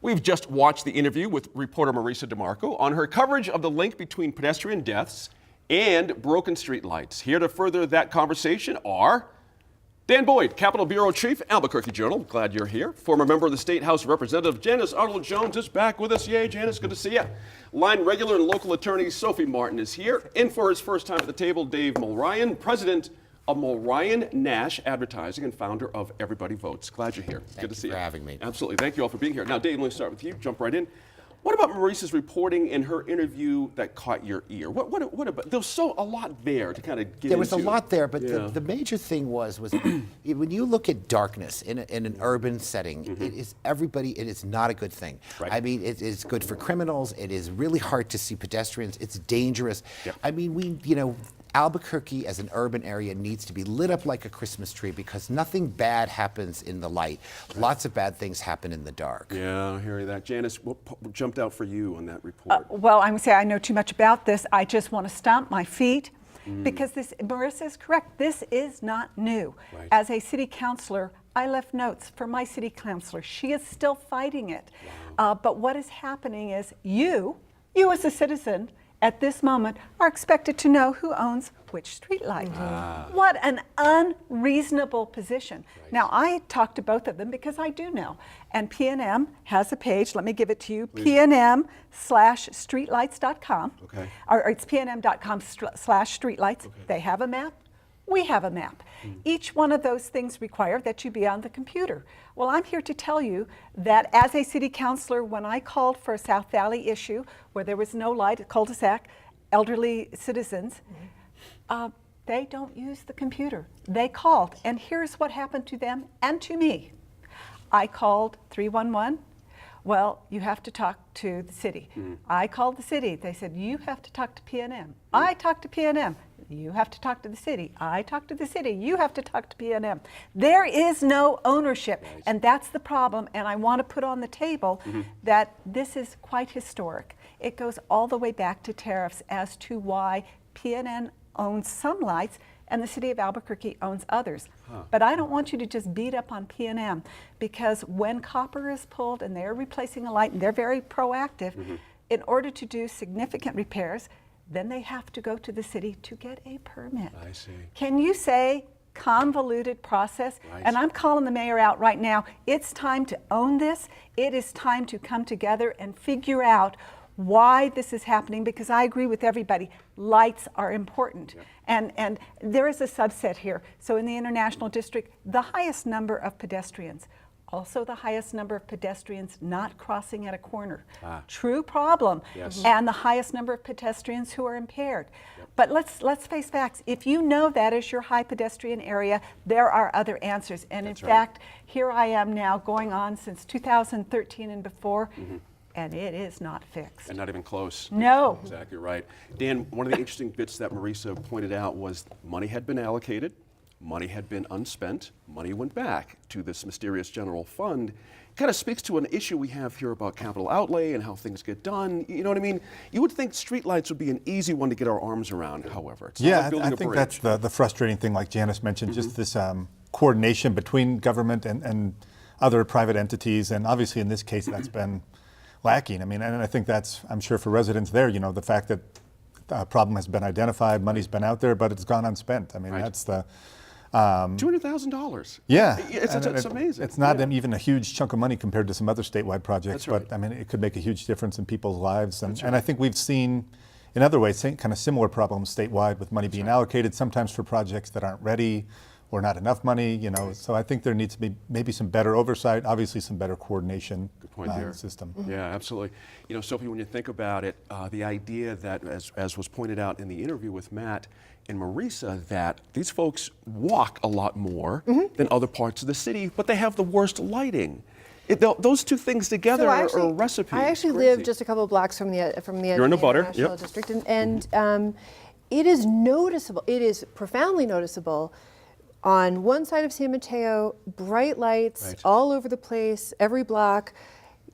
We've just watched the interview with reporter Marisa DeMarco on her coverage of the link between pedestrian deaths and broken street lights. Here to further that conversation are Dan Boyd, Capitol Bureau Chief, Albuquerque Journal. Glad you're here. Former member of the State House Representative Janice Arnold-Jones is back with us. Yay, Janice, good to see you. Line regular and local attorney Sophie Martin is here. In for his first time at the table, Dave Mulryan, president of Mulryan Nash Advertising and founder of Everybody Votes. Glad you're here. Good to see you. Thank you for having me. Absolutely. Thank you all for being here. Now, Dave, let me start with you. Jump right in. What about Marisa's reporting in her interview that caught your ear? What about, there was a lot there to kind of get into. There was a lot there, but the major thing was when you look at darkness in an urban setting, it is not a good thing. Right. I mean, it is good for criminals. It is really hard to see pedestrians. It's dangerous. Yep. I mean, Albuquerque as an urban area needs to be lit up like a Christmas tree because nothing bad happens in the light. Lots of bad things happen in the dark. Yeah, I hear that. Janice, what jumped out for you on that report? Well, I'm going to say I know too much about this. I just want to stomp my feet because Marisa is correct. This is not new. Right. As a city councilor, I left notes for my city councilor. She is still fighting it. Wow. But what is happening is you as a citizen, at this moment, are expected to know who owns which streetlight. What an unreasonable position. Right. Now, I talked to both of them because I do know. And PNM has a page, let me give it to you, pnm/streetlights.com. Okay. Or it's pnm.com/streetlights. Okay. They have a map. We have a map. Each one of those things require that you be on the computer. Well, I'm here to tell you that as a city councilor, when I called for a South Valley issue where there was no light, a cul-de-sac, elderly citizens, they don't use the computer. They called, and here's what happened to them and to me. I called 311. Well, you have to talk to the city. I called the city. They said, you have to talk to PNM. I talked to PNM. You have to talk to the city. I talk to the city. You have to talk to PNM. There is no ownership, right. and that's the problem. And I want to put on the table that this is quite historic. It goes all the way back to tariffs as to why PNM owns some lights and the city of Albuquerque owns others. But I don't want you to just beat up on PNM because when copper is pulled and they're replacing a light and they're very proactive, in order to do significant repairs, then they have to go to the city to get a permit. I see. Can you say convoluted process? Right. And I'm calling the mayor out right now. It's time to own this. It is time to come together and figure out why this is happening, because I agree with everybody. Lights are important. Yep. And there is a subset here. So in the International District, the highest number of pedestrians, also the highest number of pedestrians not crossing at a corner. True problem. Yes. And the highest number of pedestrians who are impaired. Yep. But let's face facts. If you know that is your high pedestrian area, there are other answers. And That's in right. fact, here I am now going on since 2013 and before, and it is not fixed. And not even close. No. Exactly right. Dan, one of the interesting bits that Marisa pointed out was money had been allocated, money had been unspent, money went back to this mysterious general fund. Kind of speaks to an issue we have here about capital outlay and how things get done. You know what I mean? You would think streetlights would be an easy one to get our arms around, however. It's not like building I a think bridge. that's the frustrating thing, like Janice mentioned, just this coordination between government and other private entities. And obviously in this case, that's been lacking. I mean, and I think that's, I'm sure for residents there, the fact that a problem has been identified, money's been out there, but it's gone unspent. I mean, Right. that's the... $200,000. Yeah. It's amazing. It's not even a huge chunk of money compared to some other statewide projects, That's right. but I mean, it could make a huge difference in people's lives. And I think we've seen, in other ways, kind of similar problems statewide with money being allocated, sometimes for projects that aren't ready or not enough money, So I think there needs to be maybe some better oversight, obviously some better coordination point there. in the system. Yeah, absolutely. Sophie, when you think about it, the idea that, as was pointed out in the interview with Matt and Marisa, that these folks walk a lot more than other parts of the city, but they have the worst lighting. Those two things together are a recipe. I actually live just a couple of blocks from the You're in the butter, International yep. District, and it is noticeable. It is profoundly noticeable. On one side of San Mateo, bright lights Right. all over the place, every block.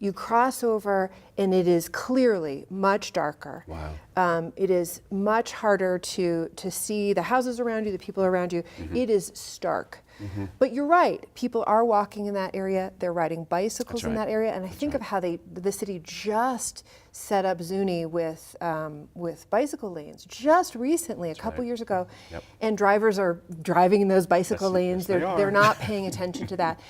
You cross over, and it is clearly much darker. Wow. It is much harder to see the houses around you, the people around you. It is stark. But you're right. People are walking in that area. They're riding bicycles in right. that area. And I think of how the city just set up Zuni with bicycle lanes just recently, a couple years ago. Yep. And drivers are driving in those bicycle Yes, lanes. yes, they are. They're not paying attention to that.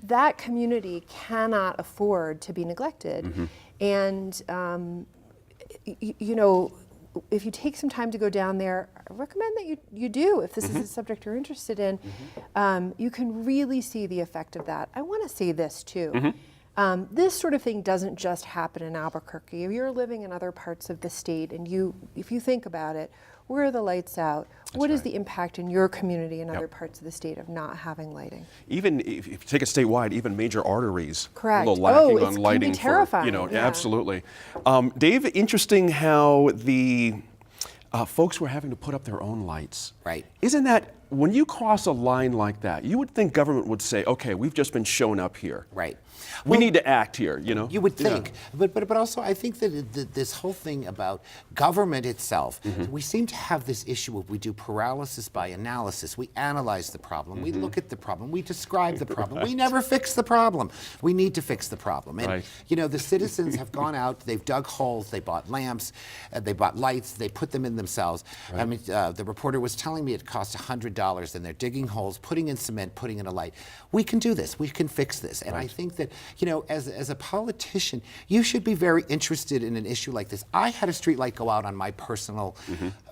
That community cannot afford to be neglected. And you know, if you take some time to go down there, I recommend that you do, if this is a subject you're interested in. You can really see the effect of that. I want to say this too. This sort of thing doesn't just happen in Albuquerque. If you're living in other parts of the state and if you think about it, where are the lights out? What is the impact in your community and other parts of the state of not having lighting? Even if you take it statewide, even major arteries Correct. a little lacking Oh, on it can be lighting. terrifying, yeah. Absolutely. Dave, interesting how the folks were having to put up their own lights. Right. Isn't that, when you cross a line like that, you would think government would say, okay, we've just been shown up here. Right. We Well, need to act here, you know? You would Yeah. think, but also I think that this whole thing about government itself, we seem to have this issue of we do paralysis by analysis. We analyze the problem, we look at the problem, we describe the problem. We never fix the problem. We need to fix the problem. And Right. you know, the citizens have gone out, they've dug holes, they bought lamps, they bought lights, they put them in themselves. I mean, the reporter was telling me it cost $100, and they're digging holes, putting in cement, putting in a light. We can do this. We can fix this. And I think that, you know, as a politician, you should be very interested in an issue like this. I had a street light go out on my personal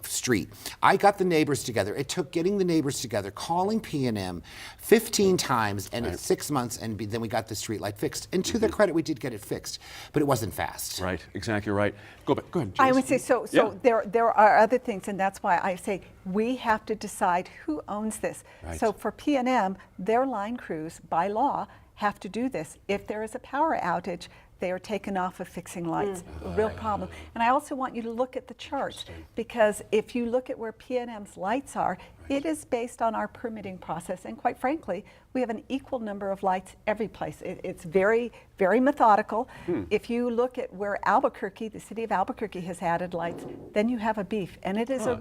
street. I got the neighbors together. It took getting the neighbors together, calling P&M 15 times, and it's 6 months, and then we got the street light fixed. And to their credit, we did get it fixed, but it wasn't fast. Right, exactly right. Go ahead, I Janice. would say so. Yeah. There are other things, and that's why I say we have to decide who owns this. Right. So for P&M, their line crews by law have to do this. If there is a power outage, they are taken off of fixing lights. A real problem. And I also want you to look at the chart, because if you look at where P&M's lights are, it is based on our permitting process. And quite frankly, we have an equal number of lights every place. It's very, very methodical. If you look at where Albuquerque, the city of Albuquerque has added lights, then you have a beef. And it is a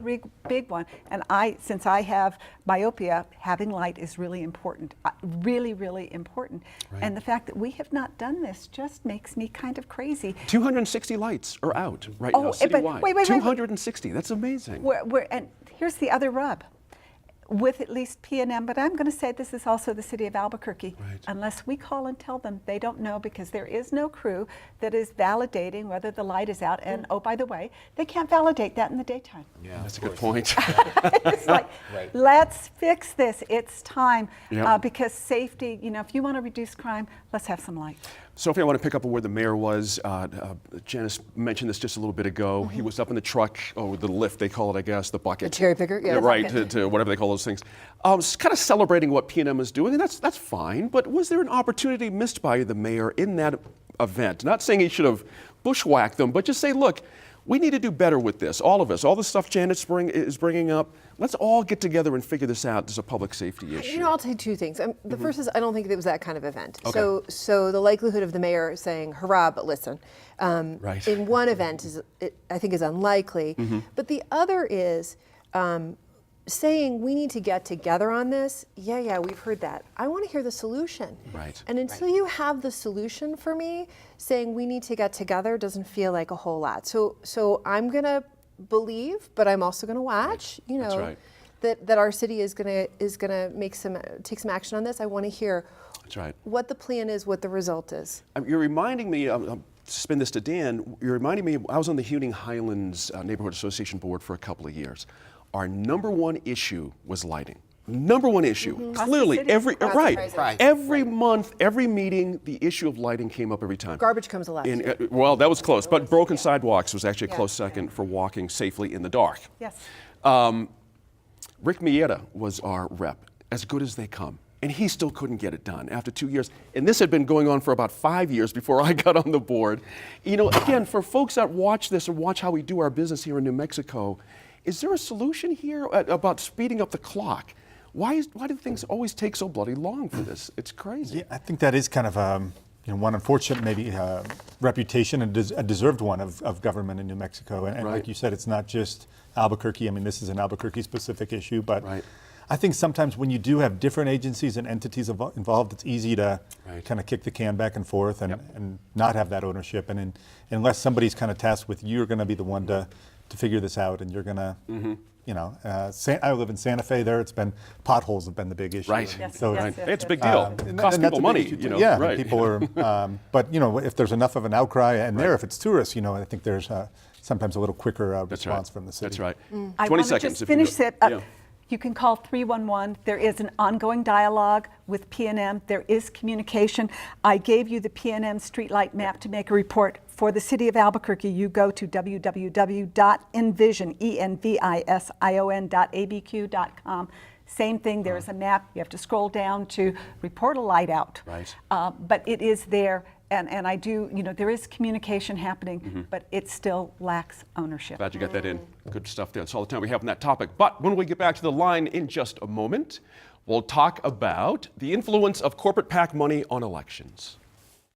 big one. And since I have myopia, having light is really important. Really, really important. And the fact that we have not done this just makes me kind of crazy. 260 lights are out right now, but citywide. wait. 260, that's amazing. And here's the other rub. With at least P&M, but I'm going to say this is also the city of Albuquerque. Right. Unless we call and tell them, they don't know, because there is no crew that is validating whether the light is out. And oh, by the way, they can't validate that in the daytime. Yeah, That's a good point. It's like, let's fix this. It's time. Yep. Because safety, you know, if you want to reduce crime, let's have some light. Sophie, I want to pick up on where the mayor was. Janice mentioned this just a little bit ago. He was up in the truck, the lift, they call it, I guess, the bucket. The cherry picker? Yeah, the right, bucket. to whatever they call those things. Kind of celebrating what P&M is doing, and that's fine. But was there an opportunity missed by the mayor in that event? Not saying he should have bushwhacked them, but just say, look, we need to do better with this, all of us. All the stuff Janice is bringing up, let's all get together and figure this out as a public safety issue. You know, I'll say two things. The first is I don't think it was that kind of event. Okay. So the likelihood of the mayor saying hurrah, but listen, Right. in one event I think is unlikely. But the other is saying we need to get together on this. Yeah, we've heard that. I want to hear the solution. Right. And until you have the solution for me, saying we need to get together doesn't feel like a whole lot. So I'm gonna believe, but I'm also gonna watch. You know. That's right. That our city is gonna take some action on this. I want to hear That's right. what the plan is, what the result is. You're reminding me, to spin this to Dan, you're reminding me, I was on the Huning Highlands Neighborhood Association board for a couple of years. Our number one issue was lighting. Number one issue. Clearly, city. every month, every meeting, the issue of lighting came up every time. Garbage comes last. Well, that was close, but broken sidewalks was actually a close second for walking safely in the dark. Yes. Rick Mieta was our rep, as good as they come. And he still couldn't get it done after 2 years. And this had been going on for about 5 years before I got on the board. You know, again, for folks that watch this or watch how we do our business here in New Mexico, is there a solution here about speeding up the clock? Why do things always take so bloody long for this? It's crazy. Yeah, I think that is kind of one unfortunate maybe reputation, and a deserved one of government in New Mexico. And Right. like you said, it's not just Albuquerque. I mean, this is an Albuquerque-specific issue, but Right. I think sometimes when you do have different agencies and entities involved, it's easy to Right. kind of kick the can back and forth and not have that ownership. And unless somebody's kind of tasked with, you're going to be the one to figure this out, and you're going to, I live in Santa Fe. There, it's been potholes have been the big issue. Right. And Yes, so yes, Right. yes. It's a big deal. and It costs and that's people a big money, issue, you know. too. Yeah, right. people are. But if there's enough of an outcry, and there, if it's tourists, I think there's sometimes a little quicker That's response right. from the city. That's right. I 20 want to seconds. just if you finish go- it up. Yeah. You can call 311. There is an ongoing dialogue with PNM. There is communication. I gave you the PNM streetlight map to make a report. For the city of Albuquerque, you go to www.envision.abq.com. Same thing, there is a map. You have to scroll down to report a light out. Right. But it is there. And I do, there is communication happening, Mm-hmm. but it still lacks ownership. Glad you got that in. Good stuff there. That's all the time we have on that topic. But when we get back to the line in just a moment, we'll talk about the influence of corporate PAC money on elections.